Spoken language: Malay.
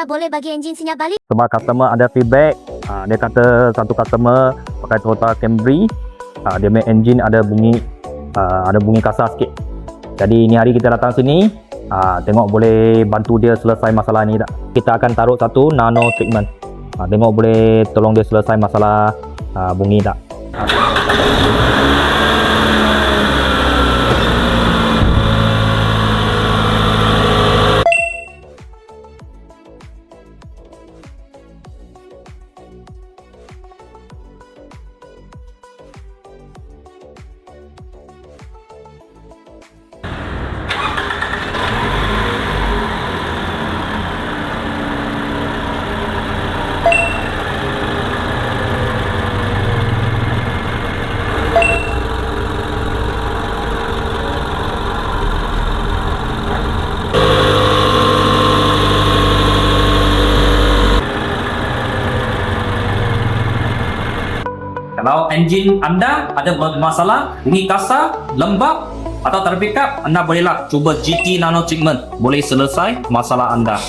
anda boleh bagi enjin senyap balik? Sebab customer ada feedback, dia kata satu customer pakai Toyota Camry, dia main engine ada bunyi kasar sikit. Jadi ni hari kita datang sini, tengok boleh bantu dia selesai masalah ni tak. Kita akan taruh satu nano treatment, tengok boleh tolong dia selesai masalah bunyi tak. Kalau enjin anda ada masalah, bunyi kasar, lembab atau terpikat, anda bolehlah cuba GT Nano Treatment. Boleh selesai masalah anda.